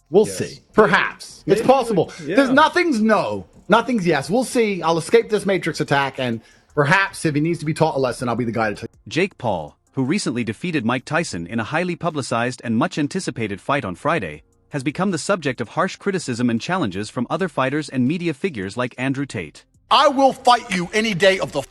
We'll see. Perhaps. It's possible. Yeah. There's nothing's no. Nothing's yes. We'll see. I'll escape this Matrix attack, and perhaps if he needs to be taught a lesson, I'll be the guy to tell you. Jake Paul, who recently defeated Mike Tyson in a highly publicized and much anticipated fight on Friday, has become the subject of harsh criticism and challenges from other fighters and media figures like Andrew Tate. I will fight you any day of the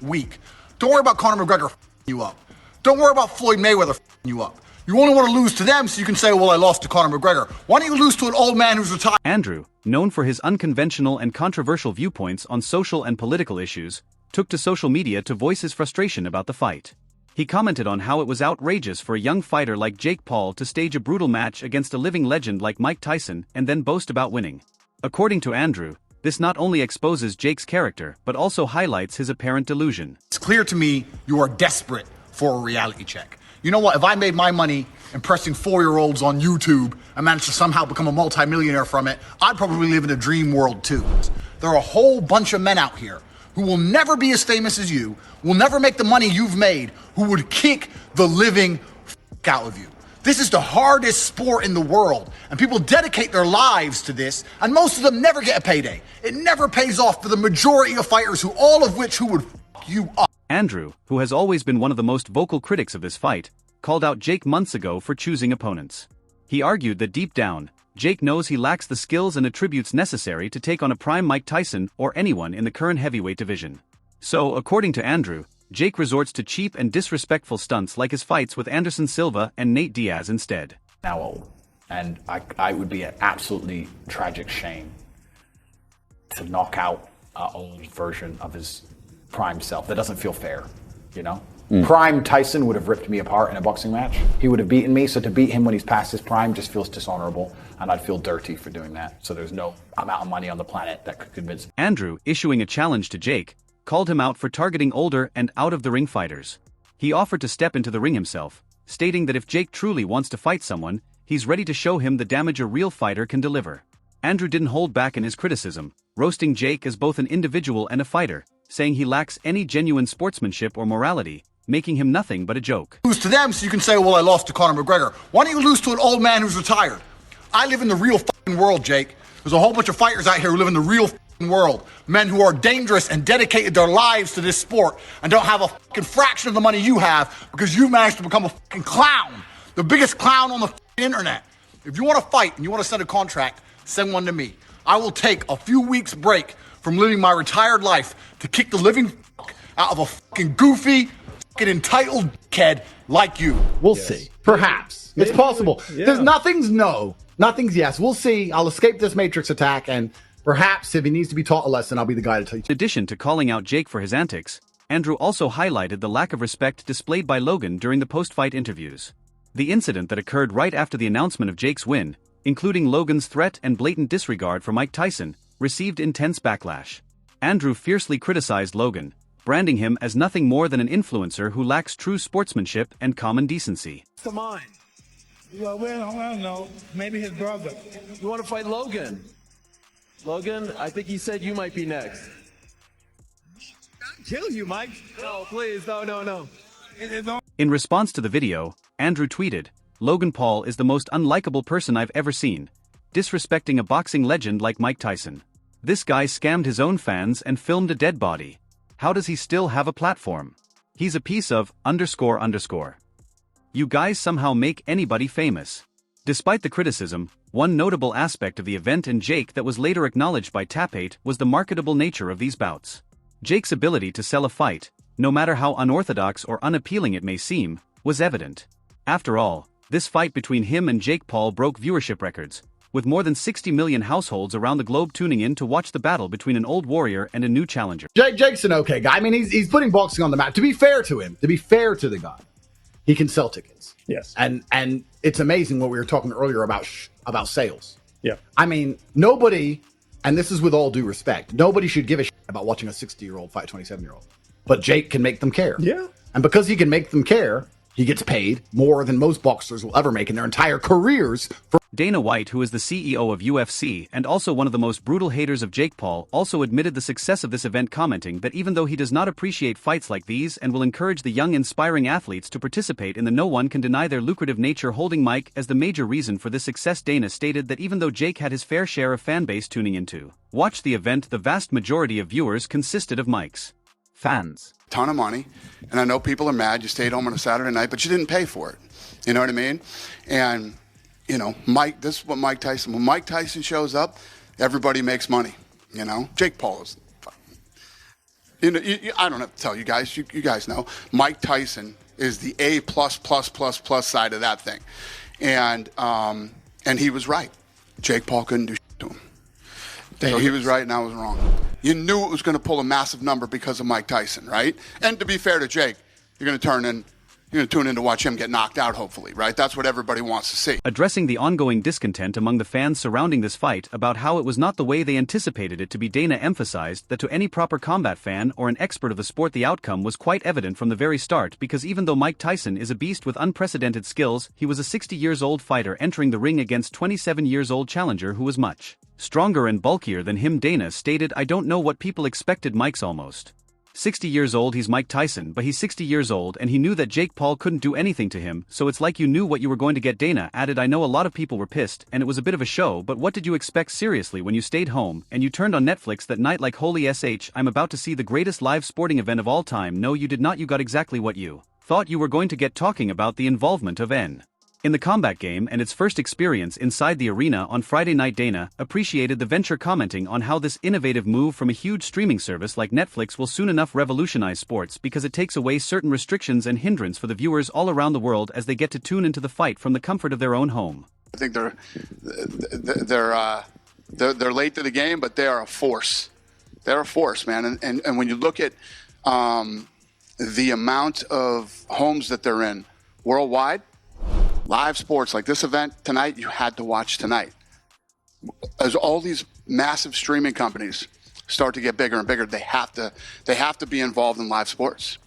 week. Don't worry about Conor McGregor you up. Don't worry about Floyd Mayweather you up. You only want to lose to them so you can say, well, I lost to Conor McGregor. Why don't you lose to an old man who's retired? Andrew, known for his unconventional and controversial viewpoints on social and political issues, took to social media to voice his frustration about the fight. He commented on how it was outrageous for a young fighter like Jake Paul to stage a brutal match against a living legend like Mike Tyson and then boast about winning. According to Andrew, this not only exposes Jake's character but also highlights his apparent delusion. It's clear to me you are desperate for a reality check. You know what? If I made my money impressing 4-year-olds on YouTube and managed to somehow become a multimillionaire from it, I'd probably live in a dream world too. There are a whole bunch of men out here who will never be as famous as you, will never make the money you've made, who would kick the living out of you. This is the hardest sport in the world, and people dedicate their lives to this, and most of them never get a payday. It never pays off for the majority of fighters, all of which would you up. Andrew, who has always been one of the most vocal critics of this fight, called out Jake months ago for choosing opponents. He argued that deep down, Jake knows he lacks the skills and attributes necessary to take on a prime Mike Tyson or anyone in the current heavyweight division. So, according to Andrew, Jake resorts to cheap and disrespectful stunts like his fights with Anderson Silva and Nate Diaz instead. Now old, and I would be an absolutely tragic shame to knock out an old version of his prime self. That doesn't feel fair, you know? Prime Tyson would have ripped me apart in a boxing match. He would have beaten me, so to beat him when he's past his prime just feels dishonorable, and I'd feel dirty for doing that. So there's no amount of money on the planet that could convince me. Andrew, issuing a challenge to Jake, called him out for targeting older and out-of-the-ring fighters. He offered to step into the ring himself, stating that if Jake truly wants to fight someone, he's ready to show him the damage a real fighter can deliver. Andrew didn't hold back in his criticism, roasting Jake as both an individual and a fighter, saying he lacks any genuine sportsmanship or morality, making him nothing but a joke. Lose to them so you can say, well, I lost to Conor McGregor. Why don't you lose to an old man who's retired? I live in the real world, Jake. There's a whole bunch of fighters out here who live in the real world. Men who are dangerous and dedicated their lives to this sport and don't have a fraction of the money you have because you managed to become a clown. The biggest clown on the internet. If you want to fight and you want to send a contract, send one to me. I will take a few weeks break from living my retired life to kick the living out of a goofy, entitled kid like you. We'll see. Perhaps. It's possible. Yeah. There's nothing's no. Nothing's yes. We'll see. I'll escape this Matrix attack, and perhaps if he needs to be taught a lesson, I'll be the guy to tell you. In addition to calling out Jake for his antics, Andrew also highlighted the lack of respect displayed by Logan during the post-fight interviews. The incident that occurred right after the announcement of Jake's win, including Logan's threat and blatant disregard for Mike Tyson, received intense backlash. Andrew fiercely criticized Logan, branding him as nothing more than an influencer who lacks true sportsmanship and common decency. Come on. Well, I don't know. Maybe his brother. You want to fight Logan? Logan, I think he said you might be next. I'll kill you, Mike. No, please, no. In response to the video, Andrew tweeted, "Logan Paul is the most unlikable person I've ever seen, disrespecting a boxing legend like Mike Tyson. This guy scammed his own fans and filmed a dead body. How does he still have a platform? He's a piece of __. You guys somehow make anybody famous." Despite the criticism, one notable aspect of the event and Jake that was later acknowledged by Tate was the marketable nature of these bouts. Jake's ability to sell a fight, no matter how unorthodox or unappealing it may seem, was evident. After all, this fight between him and Jake Paul broke viewership records, with more than 60 million households around the globe tuning in to watch the battle between an old warrior and a new challenger. Jake's an okay guy. I mean, he's putting boxing on the map. To be fair to him, to be fair to the guy, he can sell tickets. Yes. And it's amazing what we were talking earlier about sales. Yeah. I mean, nobody, and this is with all due respect, nobody should give a shit about watching a 60-year-old fight a 27-year-old. But Jake can make them care. Yeah. And because he can make them care, he gets paid more than most boxers will ever make in their entire careers for Dana White, who is the CEO of UFC and also one of the most brutal haters of Jake Paul, also admitted the success of this event, commenting that even though he does not appreciate fights like these and will encourage the young inspiring athletes to participate in the, no one can deny their lucrative nature, holding Mike as the major reason for this success. Dana stated that even though Jake had his fair share of fan base tuning into watch the event, the vast majority of viewers consisted of Mike's fans. Ton of money, and I know people are mad you stayed home on a Saturday night, but you didn't pay for it. You know what I mean? And you know, this is what Mike Tyson, when Mike Tyson shows up, everybody makes money, you know? Jake Paul is, you know, I don't have to tell you guys, you guys know, Mike Tyson is the A++++ side of that thing. And he was right. Jake Paul couldn't do shit to him. So he was right and I was wrong. You knew it was going to pull a massive number because of Mike Tyson, right? And to be fair to Jake, you're going to tune in to watch him get knocked out, hopefully, right? That's what everybody wants to see. Addressing the ongoing discontent among the fans surrounding this fight about how it was not the way they anticipated it to be, Dana emphasized that to any proper combat fan or an expert of the sport, the outcome was quite evident from the very start, because even though Mike Tyson is a beast with unprecedented skills, he was a 60-year-old fighter entering the ring against 27-year-old challenger who was much stronger and bulkier than him. Dana stated, "I don't know what people expected. Mike's almost 60 years old, he's Mike Tyson, but he's 60 years old and he knew that Jake Paul couldn't do anything to him, so it's like you knew what you were going to get." Dana added, "I know a lot of people were pissed and it was a bit of a show, but what did you expect seriously when you stayed home and you turned on Netflix that night like holy I'm about to see the greatest live sporting event of all time? No, you did not. You got exactly what you thought you were going to get." Talking about the involvement of N in the combat game and its first experience inside the arena on Friday night, Dana appreciated the venture, commenting on how this innovative move from a huge streaming service like Netflix will soon enough revolutionize sports because it takes away certain restrictions and hindrance for the viewers all around the world as they get to tune into the fight from the comfort of their own home. I think they're late to the game, but they are a force. They're a force, man. And when you look at the amount of homes that they're in worldwide, live sports like this event tonight, you had to watch tonight. As all these massive streaming companies start to get bigger and bigger, they have to be involved in live sports.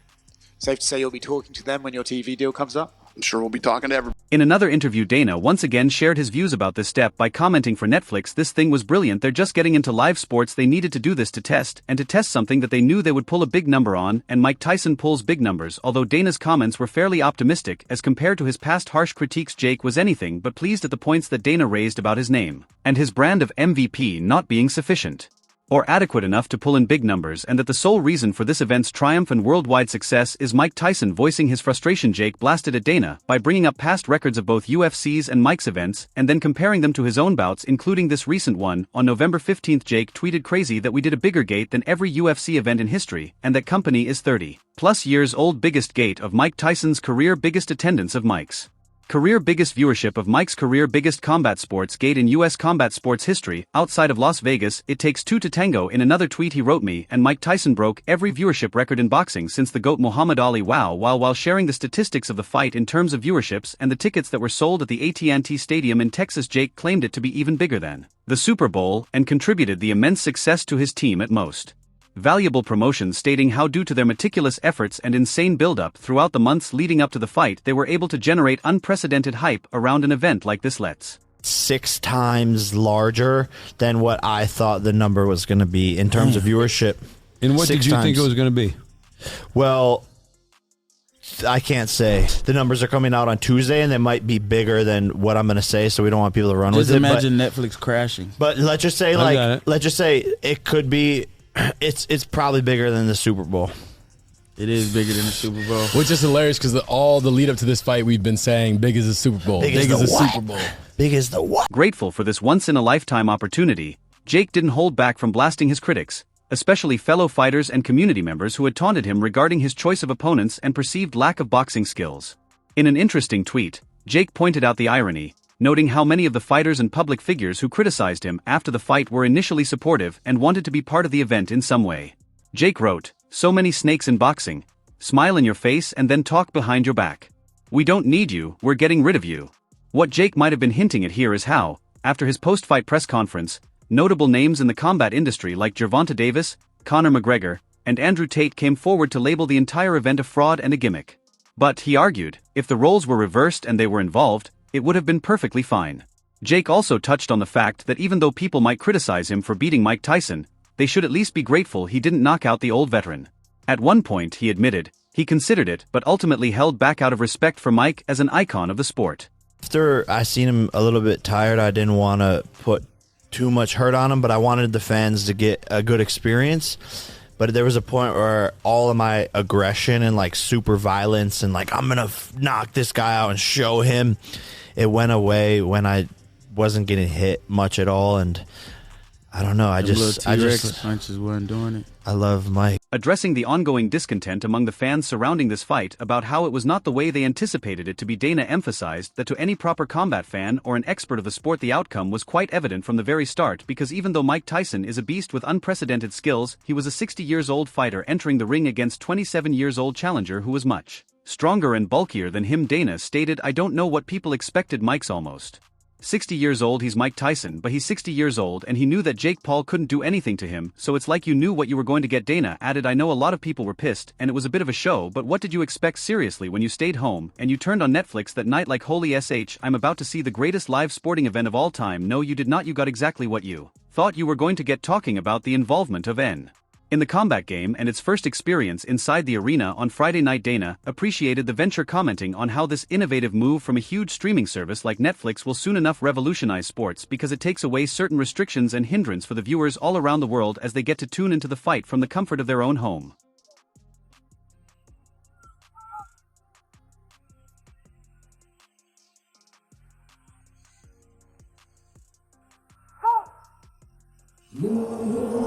Safe to say you'll be talking to them when your TV deal comes up? I'm sure we'll be talking to everybody. In another interview, Dana once again shared his views about this step by commenting, "For Netflix, this thing was brilliant. They're just getting into live sports. They needed to do this to test something that they knew they would pull a big number on, and Mike Tyson pulls big numbers." Although Dana's comments were fairly optimistic as compared to his past harsh critiques, Jake was anything but pleased at the points that Dana raised about his name and his brand of MVP not being sufficient or adequate enough to pull in big numbers, and that the sole reason for this event's triumph and worldwide success is Mike Tyson. Voicing his frustration, Jake blasted at Dana by bringing up past records of both UFC's and Mike's events and then comparing them to his own bouts, including this recent one. On November 15th, Jake tweeted, "Crazy that we did a bigger gate than every UFC event in history, and that company is 30+ years old. Biggest gate of Mike Tyson's career, biggest attendance of Mike's career, biggest viewership of Mike's career, biggest combat sports gate in U.S. combat sports history, outside of Las Vegas. It takes two to tango." In another tweet he wrote, "Me and Mike Tyson broke every viewership record in boxing since the GOAT Muhammad Ali." Wow. While sharing the statistics of the fight in terms of viewerships and the tickets that were sold at the AT&T Stadium in Texas, Jake claimed it to be even bigger than the Super Bowl and contributed the immense success to his team at most valuable promotions, stating how due to their meticulous efforts and insane build-up throughout the months leading up to the fight, they were able to generate unprecedented hype around an event like this. Let's 6 times larger than what I thought the number was going to be in terms of viewership. And what did you think it was going to be? Well, I can't say. The numbers are coming out on Tuesday, and they might be bigger than what I'm going to say, so we don't want people to run with it. Just imagine Netflix crashing. But let's just say, it could be. It's probably bigger than the Super Bowl. It is bigger than the Super Bowl. Which is hilarious because all the lead up to this fight, we've been saying big as the Super Bowl. Big as the Super Bowl. Big as the what? Grateful for this once-in-a-lifetime opportunity, Jake didn't hold back from blasting his critics, especially fellow fighters and community members who had taunted him regarding his choice of opponents and perceived lack of boxing skills. In an interesting tweet, Jake pointed out the irony, noting how many of the fighters and public figures who criticized him after the fight were initially supportive and wanted to be part of the event in some way. Jake wrote, "So many snakes in boxing. Smile in your face and then talk behind your back. We don't need you, we're getting rid of you." What Jake might have been hinting at here is how, after his post-fight press conference, notable names in the combat industry like Gervonta Davis, Conor McGregor, and Andrew Tate came forward to label the entire event a fraud and a gimmick. But, he argued, if the roles were reversed and they were involved, it would have been perfectly fine. Jake also touched on the fact that even though people might criticize him for beating Mike Tyson, they should at least be grateful he didn't knock out the old veteran. At one point, he admitted, he considered it but ultimately held back out of respect for Mike as an icon of the sport. After I seen him a little bit tired, I didn't want to put too much hurt on him, but I wanted the fans to get a good experience. But there was a point where all of my aggression and like super violence and like I'm gonna knock this guy out and show him, it went away when I wasn't getting hit much at all. And I don't know, I just punches wasn't doing it. I love Mike. Addressing the ongoing discontent among the fans surrounding this fight about how it was not the way they anticipated it to be, Dana emphasized that to any proper combat fan or an expert of the sport, the outcome was quite evident from the very start, because even though Mike Tyson is a beast with unprecedented skills, he was a 60-years-old fighter entering the ring against 27-years-old challenger who was much stronger and bulkier than him. Dana stated, "I don't know what people expected. Mike's almost 60 years old. He's Mike Tyson, but he's 60 years old, and he knew that Jake Paul couldn't do anything to him, so it's like you knew what you were going to get." Dana added, "I know a lot of people were pissed, and it was a bit of a show, but what did you expect seriously when you stayed home, and you turned on Netflix that night like holy sh, I'm about to see the greatest live sporting event of all time. No, you did not. You got exactly what you thought you were going to get, talking about the involvement of N in the combat game and its first experience inside the arena on Friday night. Dana appreciated the venture, commenting on how this innovative move from a huge streaming service like Netflix will soon enough revolutionize sports because it takes away certain restrictions and hindrance for the viewers all around the world as they get to tune into the fight from the comfort of their own home. Ooh.